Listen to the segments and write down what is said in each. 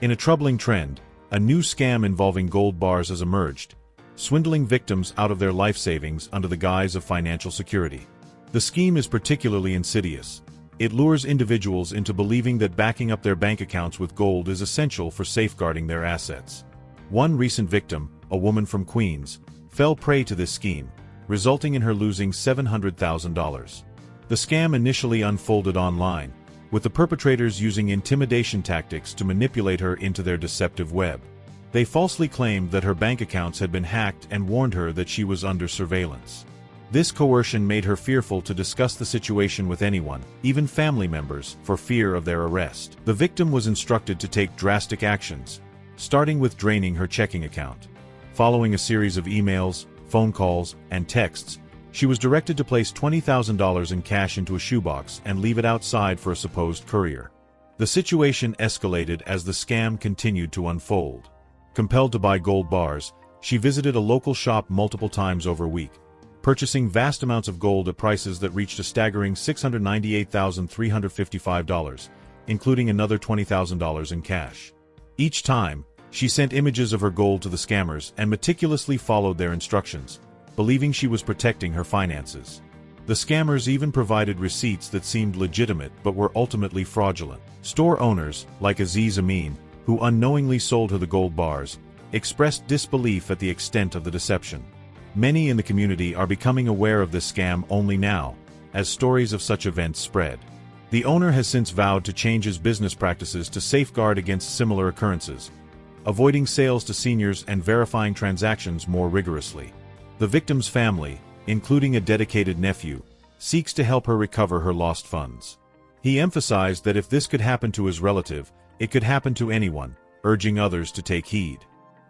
In a troubling trend, a new scam involving gold bars has emerged, swindling victims out of their life savings under the guise of financial security. The scheme is particularly insidious. It lures individuals into believing that backing up their bank accounts with gold is essential for safeguarding their assets. One recent victim, a woman from Queens, fell prey to this scheme, resulting in her losing $700,000. The scam initially unfolded online, with the perpetrators using intimidation tactics to manipulate her into their deceptive web. They falsely claimed that her bank accounts had been hacked and warned her that she was under surveillance. This coercion made her fearful to discuss the situation with anyone, even family members, for fear of their arrest. The victim was instructed to take drastic actions, starting with draining her checking account. Following a series of emails, phone calls, and texts, she was directed to place $20,000 in cash into a shoebox and leave it outside for a supposed courier. The situation escalated as the scam continued to unfold. Compelled to buy gold bars, she visited a local shop multiple times over a week, purchasing vast amounts of gold at prices that reached a staggering $698,355, including another $20,000 in cash. Each time, she sent images of her gold to the scammers and meticulously followed their instructions, believing she was protecting her finances. The scammers even provided receipts that seemed legitimate but were ultimately fraudulent. Store owners, like Aziz Amin, who unknowingly sold her the gold bars, expressed disbelief at the extent of the deception. Many in the community are becoming aware of this scam only now, as stories of such events spread. The owner has since vowed to change his business practices to safeguard against similar occurrences, avoiding sales to seniors and verifying transactions more rigorously. The victim's family, including a dedicated nephew, seeks to help her recover her lost funds. He emphasized that if this could happen to his relative, it could happen to anyone, urging others to take heed.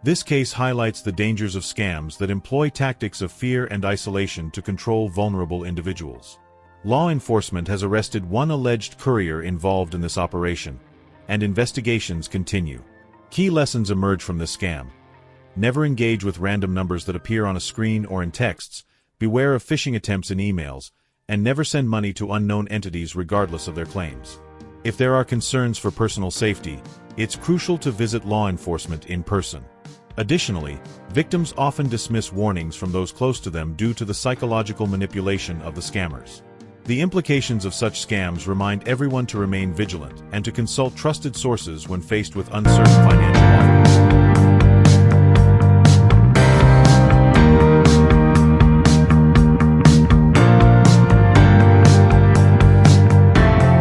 This case highlights the dangers of scams that employ tactics of fear and isolation to control vulnerable individuals. Law enforcement has arrested one alleged courier involved in this operation, and investigations continue. Key lessons emerge from this scam. Never engage with random numbers that appear on a screen or in texts, beware of phishing attempts in emails, and never send money to unknown entities regardless of their claims. If there are concerns for personal safety, it's crucial to visit law enforcement in person. Additionally, victims often dismiss warnings from those close to them due to the psychological manipulation of the scammers. The implications of such scams remind everyone to remain vigilant and to consult trusted sources when faced with uncertain financial